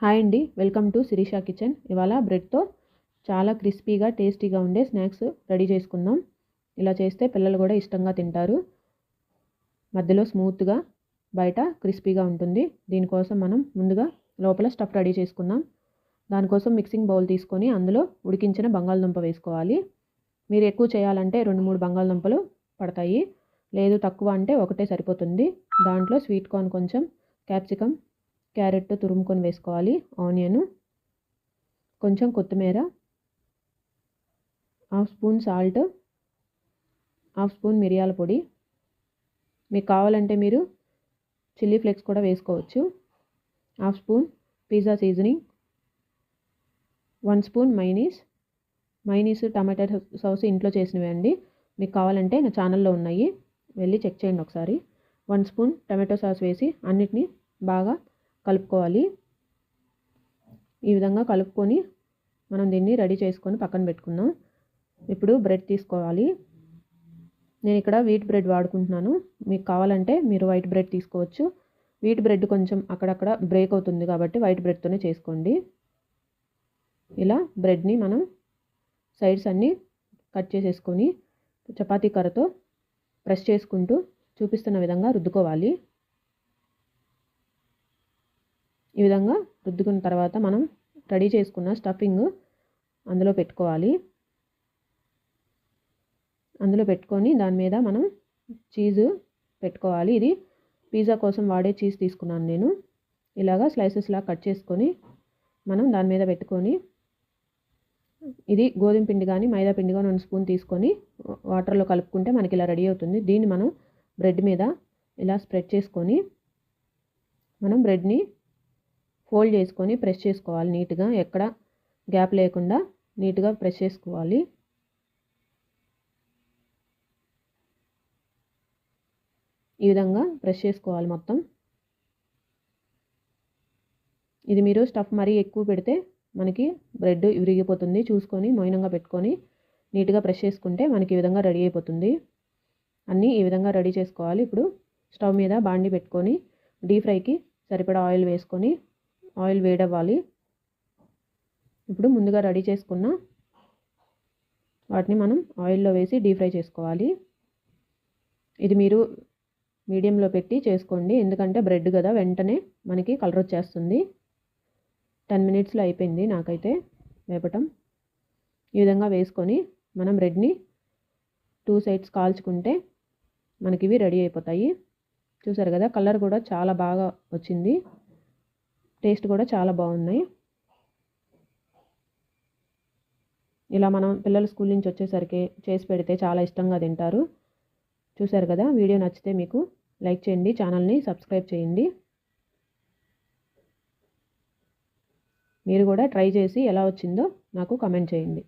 Hi అండి, welcome to Sirisha kitchen. ఇవాళ బ్రెడ్తో చాలా క్రిస్పీగా టేస్టీగా ఉండే స్నాక్స్ రెడీ చేసుకుందాం. ఇలా చేస్తే పిల్లలు కూడా ఇష్టంగా తింటారు. మధ్యలో స్మూత్గా, బయట క్రిస్పీగా ఉంటుంది. దీనికోసం మనం ముందుగా లోపల స్టఫ్ రెడీ చేసుకుందాం. దానికోసం మిక్సింగ్ బౌల్ తీసుకొని అందులో ఉడికించిన బంగాళదుంప వేసుకోవాలి. మీరు ఎక్కువ చేయాలంటే 2-3 బంగాళదుంపలు పడతాయి, లేదు తక్కువ అంటే ఒకటే సరిపోతుంది. దాంట్లో స్వీట్ కార్న్ కొంచెం, క్యాప్సికమ్, క్యారెట్ తురుముకొని వేసుకోవాలి, ఆనియన్, కొంచెం కొత్తిమీర, half spoon salt, half spoon మిరియాల పొడి. మీకు కావాలంటే మీరు చిల్లీ ఫ్లేక్స్ కూడా వేసుకోవచ్చు. Half spoon pizza seasoning, 1 spoon mayonnaise టమాటా సాస్ ఇంట్లో చేసినవి అండి. మీకు కావాలంటే నా ఛానల్లో ఉన్నాయి, వెళ్ళి చెక్ చేయండి ఒకసారి. 1 స్పూన్ టమాటో సాస్ వేసి అన్నిటినీ బాగా కలుపుకోవాలి. ఈ విధంగా కలుపుకొని మనం దీన్ని రెడీ చేసుకొని పక్కన పెట్టుకుందాం. ఇప్పుడు బ్రెడ్ తీసుకోవాలి. నేను ఇక్కడ వీట్ బ్రెడ్ వాడుకుంటున్నాను. మీకు కావాలంటే మీరు వైట్ బ్రెడ్ తీసుకోవచ్చు. వీట్ బ్రెడ్ కొంచెం అక్కడక్కడ బ్రేక్ అవుతుంది కాబట్టి వైట్ బ్రెడ్తోనే చేసుకోండి. ఇలా బ్రెడ్ని మనం సైడ్స్ అన్నీ కట్ చేసేసుకొని చపాతీ కర్రతో ప్రెస్ చేసుకుంటూ చూపిస్తున్న విధంగా రుద్దుకోవాలి. ఈ విధంగా రుద్దుకున్న తర్వాత మనం రెడీ చేసుకున్న స్టఫింగ్ అందులో పెట్టుకోవాలి. అందులో పెట్టుకొని దాని మీద మనం చీజ్ పెట్టుకోవాలి. ఇది పిజ్జా కోసం వాడే చీజ్ తీసుకున్నాను నేను. ఇలాగా స్లైసెస్లా కట్ చేసుకొని మనం దాని మీద పెట్టుకొని, ఇది గోధుమ పిండి కానీ మైదా పిండి కానీ 1 స్పూన్ తీసుకొని వాటర్లో కలుపుకుంటే మనకి ఇలా రెడీ అవుతుంది. దీన్ని మనం బ్రెడ్ మీద ఇలా స్ప్రెడ్ చేసుకొని మనం బ్రెడ్ని ఫోల్డ్ చేసుకొని ప్రెస్ చేసుకోవాలి నీట్గా, ఎక్కడ గ్యాప్ లేకుండా నీట్గా ప్రెస్ చేసుకోవాలి. ఈ విధంగా ప్రెస్ చేసుకోవాలి మొత్తం. ఇది మీరు స్టఫ్ మరీ ఎక్కువ పెడితే మనకి బ్రెడ్ విరిగిపోతుంది. చూసుకొని మౌనంగా పెట్టుకొని నీట్గా ప్రెస్ చేసుకుంటే మనకి ఈ విధంగా రెడీ అయిపోతుంది. అన్నీ ఈ విధంగా రెడీ చేసుకోవాలి. ఇప్పుడు స్టవ్ మీద బాండి పెట్టుకొని డీప్ ఫ్రైకి సరిపడా ఆయిల్ వేసుకొని ఆయిల్ వేడవ్వాలి. ఇప్పుడు ముందుగా రెడీ చేసుకున్న వాటిని మనం ఆయిల్లో వేసి డీప్ ఫ్రై చేసుకోవాలి. ఇది మీరు మీడియంలో పెట్టి చేసుకోండి, ఎందుకంటే బ్రెడ్ కదా వెంటనే మనకి కలర్ వచ్చేస్తుంది. 10 మినిట్స్లో అయిపోయింది నాకైతే వేపటం. ఈ విధంగా వేసుకొని మనం బ్రెడ్ని 2 సైడ్స్ కాల్చుకుంటే మనకి ఇవి రెడీ అయిపోతాయి. చూసారు కదా, కలర్ కూడా చాలా బాగా వచ్చింది, టేస్ట్ కూడా చాలా బాగున్నాయి. ఇలా మనం పిల్లలు స్కూల్ నుంచి వచ్చేసరికి చేసి పెడితే చాలా ఇష్టంగా తింటారు. చూసారు కదా, వీడియో నచ్చితే మీకు లైక్ చేయండి, ఛానల్ని సబ్స్క్రైబ్ చేయండి. మీరు కూడా ట్రై చేసి ఎలా వచ్చిందో నాకు కామెంట్ చేయండి.